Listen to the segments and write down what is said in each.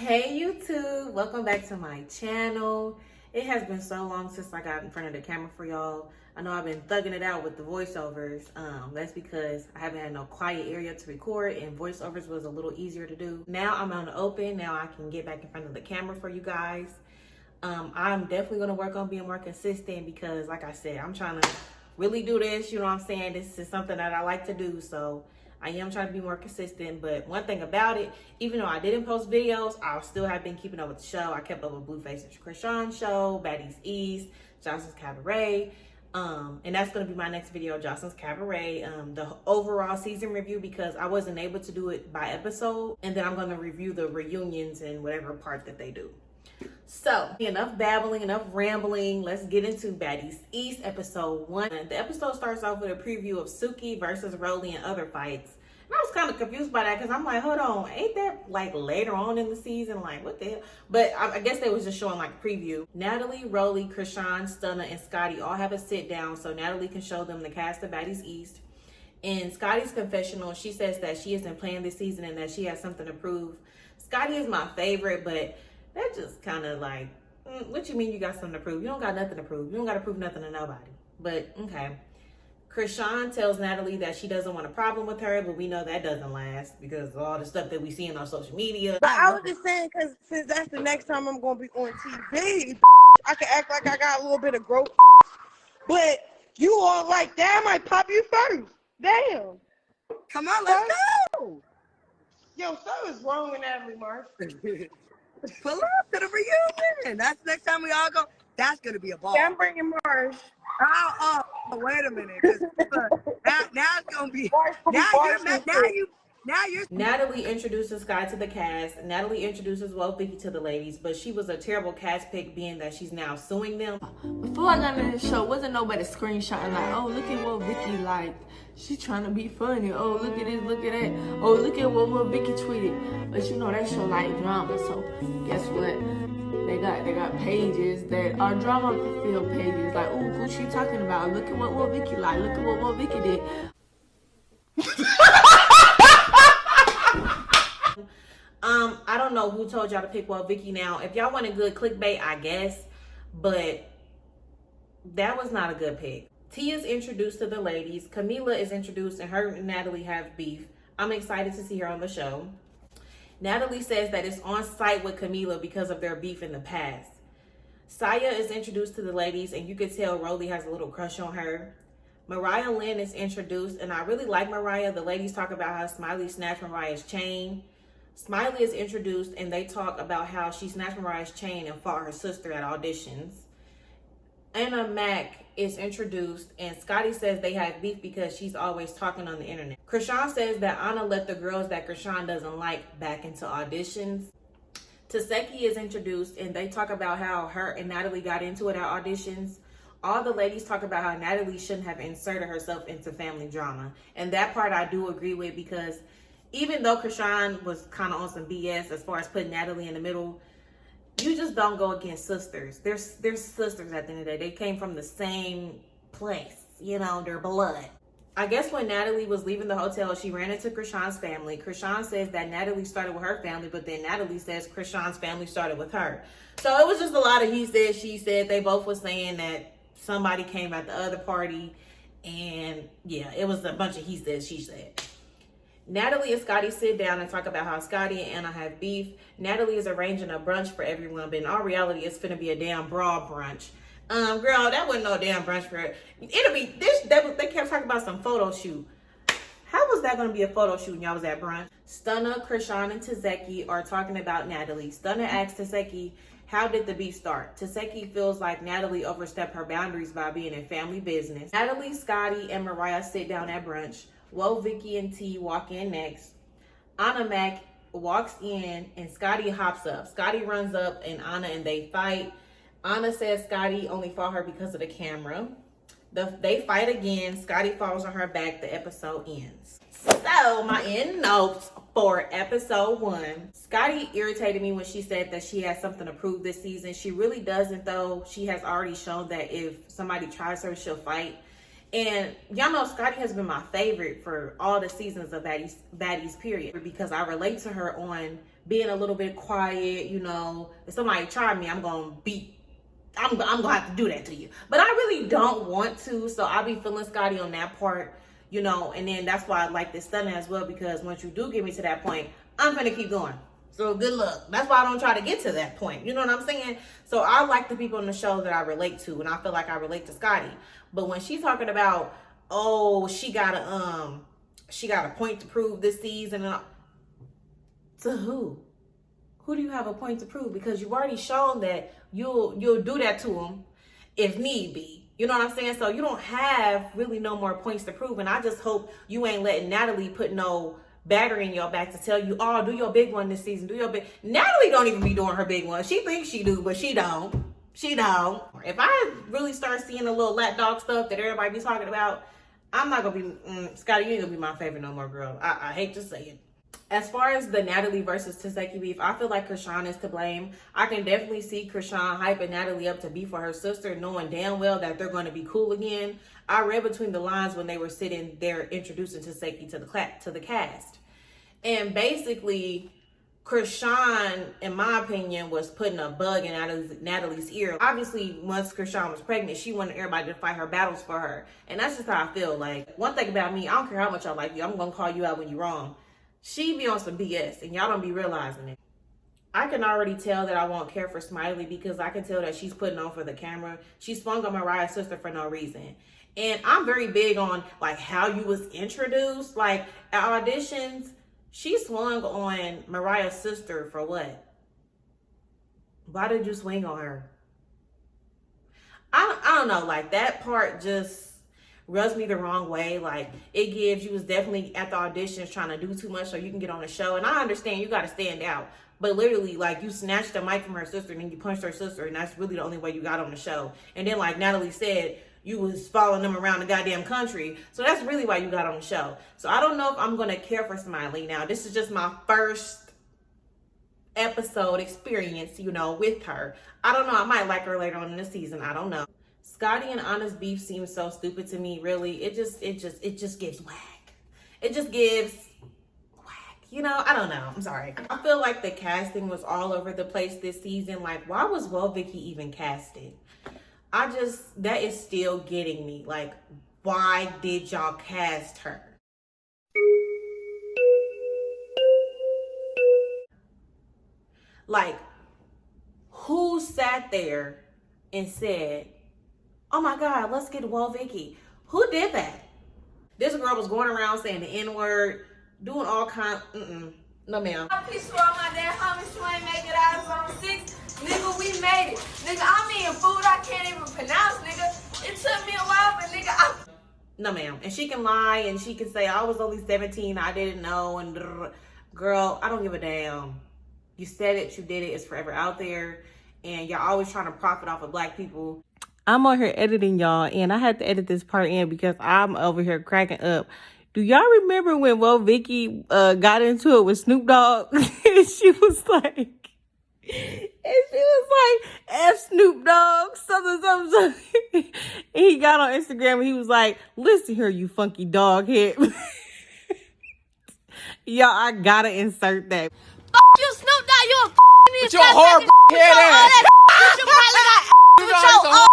Hey YouTube, welcome back to my channel. It has been so long since I got in front of the camera for y'all. I know I've been thugging it out with the voiceovers. That's because I haven't had no quiet area to record and voiceovers was a little easier to do. Now I'm on the open, now I can get back in front of the camera for you guys. I'm definitely gonna work on being more consistent because like I said, I'm trying to really do this, you know what I'm saying? This is something that I like to do, so I am trying to be more consistent. But one thing about it, even though I didn't post videos, I still have been keeping up with the show. I kept up with Blueface and Krishan's show, Baddies East, Johnson's Cabaret. And that's going to be my next video, Johnson's Cabaret, the overall season review, because I wasn't able to do it by episode. And then I'm going to review the reunions and whatever part that they do. So, enough babbling, enough rambling. Let's get into Baddies East episode 1. The episode starts off with a preview of Suki versus Rolly and other fights. And I was kind of confused by that because I'm like, hold on, ain't that like later on in the season? Like, what the hell? But I guess they was just showing like a preview. Natalie, Rolly, Krishan, Stunner, and Scotty all have a sit down so Natalie can show them the cast of Baddies East. In Scotty's confessional, she says that she isn't playing this season and that she has something to prove. Scotty is my favorite, but that just kind of like, what you mean you got something to prove? You don't got nothing to prove. You don't got to prove nothing to nobody. But, okay. Krishan tells Natalie that she doesn't want a problem with her, but we know that doesn't last because of all the stuff that we see on social media. But I was just saying, because since that's the next time I'm going to be on TV, I can act like I got a little bit of growth. But you all like, that might pop you first. Damn. Come on, let's go. Yo, something's wrong with Natalie, Mark. Pull up to the reunion. That's next time we all go. That's gonna be a ball. Yeah, I'm bringing Marsh. Oh, wait a minute. 'Cause, now it's gonna be. Now you're. Natalie introduces Sky to the cast. Natalie introduces Vicky to the ladies, but she was a terrible cast pick, being that she's now suing them. Before I got in the show, wasn't nobody screenshotting like, oh, look at what Vicky liked. She's trying to be funny. Oh, look at this, look at that. Oh, look at what Vicky tweeted. But you know that show like drama, so guess what? They got pages that are drama-filled pages. Like, oh, who's she talking about? Look at what Vicky liked. Look at what Vicky did. I don't know who told y'all to pick Vicky now. If y'all wanted good clickbait, I guess, but that was not a good pick. Tia's introduced to the ladies. Camilla is introduced, and her and Natalie have beef. I'm excited to see her on the show. Natalie says that it's on site with Camilla because of their beef in the past. Saya is introduced to the ladies, and you could tell Rolly has a little crush on her. Mariah Lynn is introduced, and I really like Mariah. The ladies talk about how Smiley snatched Mariah's chain. Smiley is introduced, and they talk about how she snatched Mariah's chain and fought her sister at auditions. Ahna Mac is introduced, and Scotty says they have beef because she's always talking on the internet. Krishan says that Ahna let the girls that Krishan doesn't like back into auditions. Taseki is introduced, and they talk about how her and Natalie got into it at auditions. All the ladies talk about how Natalie shouldn't have inserted herself into family drama. And that part I do agree with, because even though Krishan was kind of on some BS as far as putting Natalie in the middle, you just don't go against sisters. They're sisters at the end of the day. They came from the same place, you know, their blood. I guess when Natalie was leaving the hotel, she ran into Krishan's family. Krishan says that Natalie started with her family, but then Natalie says Krishan's family started with her. So it was just a lot of he said, she said. They both were saying that somebody came at the other party. And yeah, it was a bunch of he said, she said. Natalie and Scotty sit down and talk about how Scotty and Ahna have beef. Natalie is arranging a brunch for everyone, but in all reality, it's finna be a damn broad brunch. Girl, that wasn't no damn brunch for her. It'll be this. They kept talking about some photo shoot. How was that gonna be a photo shoot when y'all was at brunch? Stunner, Krishan, and Taseki are talking about Natalie. Stunner asks Taseki, how did the beef start? Taseki feels like Natalie overstepped her boundaries by being in family business. Natalie, Scotty, and Mariah sit down at brunch. Vicky and T walk in next. Ahna Mac walks in, and Scotty hops up. Scotty runs up, and Ahna and they fight. Ahna says Scotty only fought her because of the camera. They fight again. Scotty falls on her back. The episode ends. So, my end notes for episode 1. Scotty irritated me when she said that she has something to prove this season. She really doesn't, though. She has already shown that if somebody tries her, she'll fight. And y'all know Scotty has been my favorite for all the seasons of Baddies period, because I relate to her on being a little bit quiet, you know. If somebody try me, I'm gonna have to do that to you. But I really don't want to, so I'll be feeling Scotty on that part, you know. And then that's why I like this stunning as well, because once you do get me to that point, I'm gonna keep going. So good luck. That's why I don't try to get to that point. You know what I'm saying? So I like the people on the show that I relate to, and I feel like I relate to Scotty. But when she's talking about, oh, she got a point to prove this season, and to who? Who do you have a point to prove? Because you've already shown that you'll do that to them if need be. You know what I'm saying? So you don't have really no more points to prove. And I just hope you ain't letting Natalie put no battery in your back to tell you, oh, do your big one this season. Do your big. Natalie don't even be doing her big one. She thinks she do, but she don't. She don't. If I really start seeing the little lapdog stuff that everybody be talking about, I'm not gonna be Scotty. You ain't gonna be my favorite no more, girl. I hate to say it. As far as the Natalie versus Taseki beef, I feel like Krishan is to blame. I can definitely see Krishan hyping Natalie up to beef for her sister, knowing damn well that they're going to be cool again. I read between the lines when they were sitting there introducing Taseki to the cast. And basically, Krishan, in my opinion, was putting a bug in Natalie's ear. Obviously, once Krishan was pregnant, she wanted everybody to fight her battles for her. And that's just how I feel. Like, one thing about me, I don't care how much I like you, I'm going to call you out when you're wrong. She be on some BS, and y'all don't be realizing it. I can already tell that I won't care for Smiley because I can tell that she's putting on for the camera. She swung on Mariah's sister for no reason. And I'm very big on, like, how you was introduced. Like, at auditions, she swung on Mariah's sister for what? Why did you swing on her? I don't know. Like, that part just rubs me the wrong way. Like, it gives you was definitely at the auditions trying to do too much so you can get on the show. And I understand you got to stand out. But literally, like, you snatched the mic from her sister and then you punched her sister. And that's really the only way you got on the show. And then, like Natalie said, you was following them around the goddamn country. So that's really why you got on the show. So I don't know if I'm going to care for Smiley now. This is just my first episode experience, you know, with her. I don't know. I might like her later on in the season. I don't know. Scotty and Ahna's beef seems so stupid to me, really. It just gives whack. It just gives whack. You know, I don't know. I'm sorry. I feel like the casting was all over the place this season. Like, why was Vicky even casted? That is still getting me. Like, why did y'all cast her? Like, who sat there and said, oh my God, let's get Vicky? Who did that? This girl was going around saying the N-word, doing all kind. No, ma'am. Peace to all my damn homies who ain't make it out of zone 6. Nigga, we made it. Nigga, I'm eating food I can't even pronounce, nigga. It took me a while, but nigga, No, ma'am. And she can lie and she can say, I was only 17, I didn't know. And girl, I don't give a damn. You said it, you did it. It's forever out there. And y'all always trying to profit off of black people. I'm on here editing, y'all, and I had to edit this part in because I'm over here cracking up. Do y'all remember when Vicky got into it with Snoop Dogg? And she was like, F Snoop Dogg, something. And he got on Instagram and he was like, listen here, you funky dog head. Y'all, I gotta insert that. fuck you, Snoop Dogg, you a with your hard head ass. You probably got with your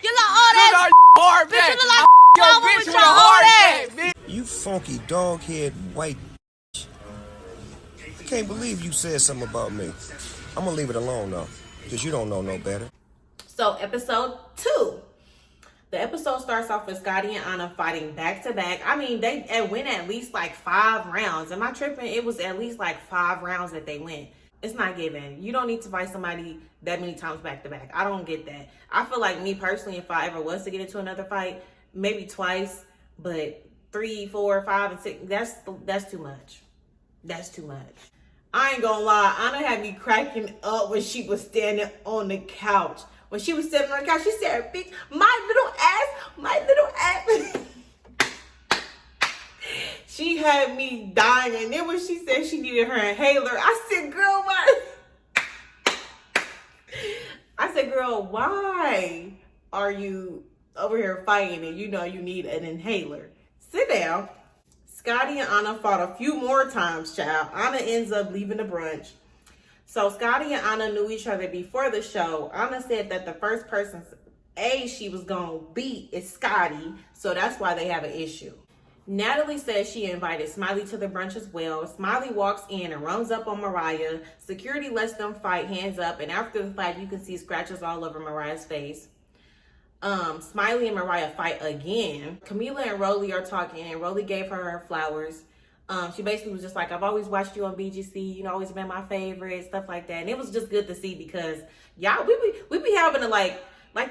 you look all that hard bitch, you look like yo, bitch with a hard back, bitch. You funky dog-head white bitch. I can't believe you said something about me. I'm gonna leave it alone though, because you don't know no better. So episode 2. The episode starts off with Scotty and Ahna fighting back to back. I mean, they went at least like 5 rounds. Am I tripping? It was at least like 5 rounds that they went. It's not given. You don't need to fight somebody that many times back to back. I don't get that. I feel like me personally, if I ever was to get into another fight, maybe twice, but 3, 4, 5, and 6, that's too much. That's too much. I ain't gonna lie, Ahna had me cracking up when she was standing on the couch. When she was sitting on the couch, she said, bitch, my little ass. She had me dying. And then when she said she needed her inhaler, I said, girl, what? I said, girl, why are you over here fighting and you know you need an inhaler? Sit down. Scotty and Ahna fought a few more times, child. Ahna ends up leaving the brunch. So Scotty and Ahna knew each other before the show. Ahna said that the first person she was gonna beat is Scotty, so that's why they have an issue. Natalie says she invited Smiley to the brunch as well. Smiley walks in and runs up on Mariah. Security lets them fight, hands up, and after the fight, you can see scratches all over Mariah's face. Smiley and Mariah fight again. Camilla and Rolly are talking, and Rolly gave her flowers. She basically was just like, I've always watched you on BGC, you know, always been my favorite, stuff like that. And it was just good to see because y'all, we be having to like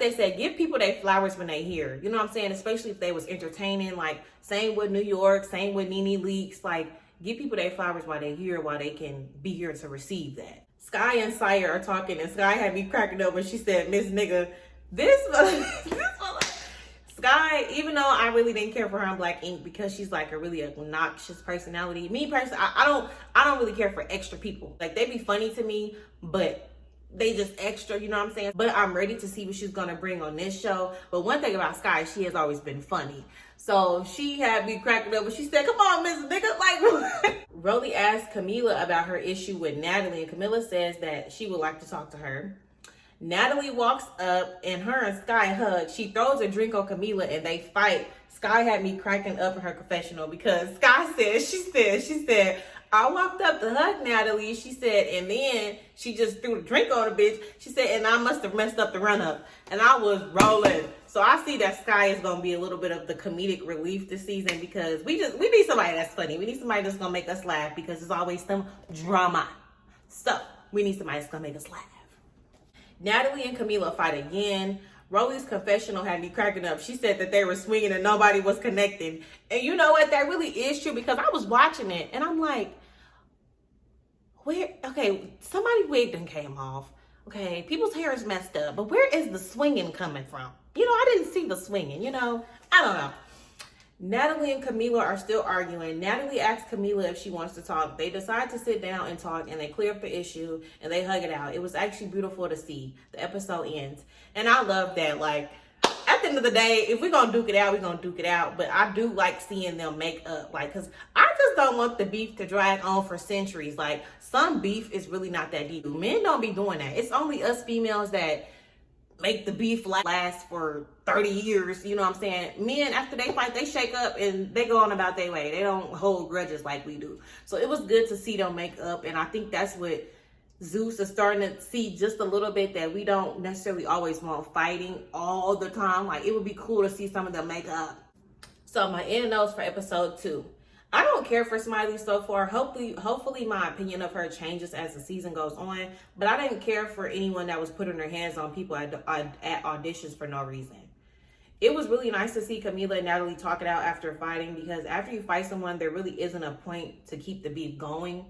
they said, give people their flowers when they here. You know what I'm saying? Especially if they was entertaining, like same with New York, same with Nene Leakes, like give people their flowers while they're here, while they can be here to receive that. Sky and Sire are talking, and Sky had me cracking up when she said, Miss Nigga, this Sky, even though I really didn't care for her on Black Ink because she's like a really obnoxious personality. Me personally, I don't really care for extra people. Like they be funny to me, but they just extra, you know what I'm saying? But I'm ready to see what she's gonna bring on this show. But one thing about Sky, she has always been funny. So she had me cracking up when she said, come on, Miss Nigga, like Rolly asked Camilla about her issue with Natalie, and Camilla says that she would like to talk to her. Natalie walks up and her and Sky hug. She throws a drink on Camilla and they fight. Sky had me cracking up in her confessional because Sky said, she said, I walked up to hug Natalie, she said, and then she just threw the drink on the bitch. She said, and I must have messed up the run up. And I was rolling. So I see that Sky is going to be a little bit of the comedic relief this season because we need somebody that's funny. We need somebody that's going to make us laugh because there's always some drama. So we need somebody that's going to make us laugh. Natalie and Camilla fight again. Rolly's confessional had me cracking up. She said that they were swinging and nobody was connecting. And you know what? That really is true because I was watching it and I'm like, somebody's wig done came off. Okay, people's hair is messed up. But where is the swinging coming from? You know, I didn't see the swinging, you know? I don't know. Natalie and Camilla are still arguing. Natalie asks Camilla if she wants to talk. They decide to sit down and talk, and they clear up the issue, and they hug it out. It was actually beautiful to see. The episode ends. And I love that. Like, at the end of the day, if we're going to duke it out, we're going to duke it out. But I do like seeing them make up. Like, because I just don't want the beef to drag on for centuries. Like, some beef is really not that deep. Men don't be doing that. It's only us females that make the beef last for 30 years, you know what I'm saying? Men, after they fight, they shake up and they go on about their way. They don't hold grudges like we do. So it was good to see them make up, and I think that's what Zeus is starting to see just a little bit, that we don't necessarily always want fighting all the time. Like, it would be cool to see some of them make up. So my end notes for episode 2. I don't care for Smiley so far. Hopefully my opinion of her changes as the season goes on. But I didn't care for anyone that was putting their hands on people at auditions for no reason. It was really nice to see Camilla and Natalie talk it out after fighting, because after you fight someone, there really isn't a point to keep the beef going.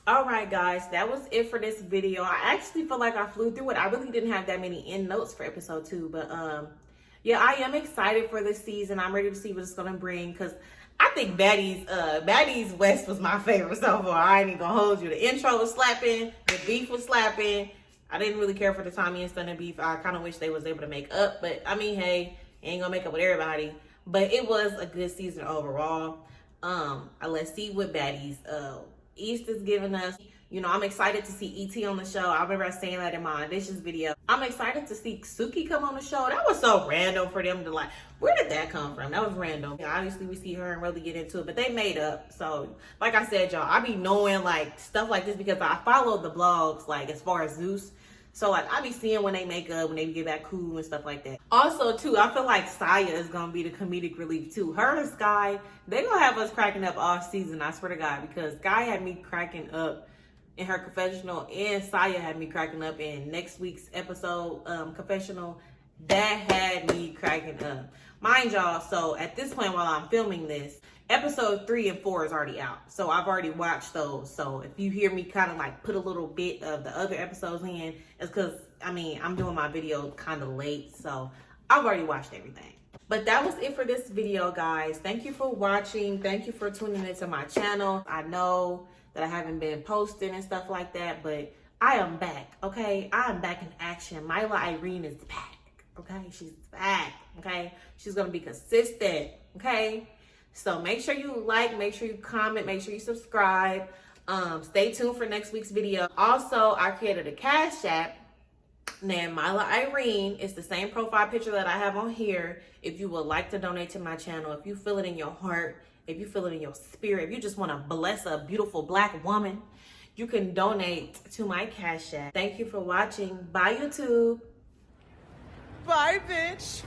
All right, guys, that was it for this video. I actually feel like I flew through it. I really didn't have that many end notes for episode 2, but yeah, I am excited for this season. I'm ready to see what it's gonna bring, because I think Baddies West was my favorite so far. I ain't even gonna hold you. The intro was slapping, the beef was slapping. I didn't really care for the Tommy and Stunner beef. I kind of wish they was able to make up, but I mean, hey, ain't gonna make up with everybody. But it was a good season overall. Let's see what Baddies East is giving us. You know, I'm excited to see E.T. on the show. I remember saying that in my auditions video. I'm excited to see Suki come on the show. That was so random for them to like, where did that come from? That was random. Obviously, we see her and really get into it, but they made up. So, like I said, y'all, I be knowing like stuff like this because I follow the blogs, like as far as Zeus. So, like, I be seeing when they make up, when they get back cool and stuff like that. Also, too, I feel like Saya is going to be the comedic relief, too. Her and Sky, they going to have us cracking up all season, I swear to God, because Sky had me cracking up in her confessional, and Saya had me cracking up in next week's episode confessional. That had me cracking up. Mind y'all, so at this point while I'm filming this, episode 3 and 4 is already out. So I've already watched those. So if you hear me kind of like put a little bit of the other episodes in, it's because, I mean, I'm doing my video kind of late. So I've already watched everything. But that was it for this video, guys. Thank you for watching. Thank you for tuning into my channel. I know that I haven't been posting and stuff like that, but I am back, okay? I am back in action. Myla Irene is back, okay? She's back, okay? She's gonna be consistent, okay? So make sure you like, make sure you comment, make sure you subscribe. Stay tuned for next week's video. Also, I created a Cash App named Myla Irene. It's the same profile picture that I have on here. If you would like to donate to my channel, if you feel it in your heart, if you feel it in your spirit, if you just want to bless a beautiful black woman, you can donate to my Cash App. Thank you for watching. Bye, YouTube. Bye, bitch.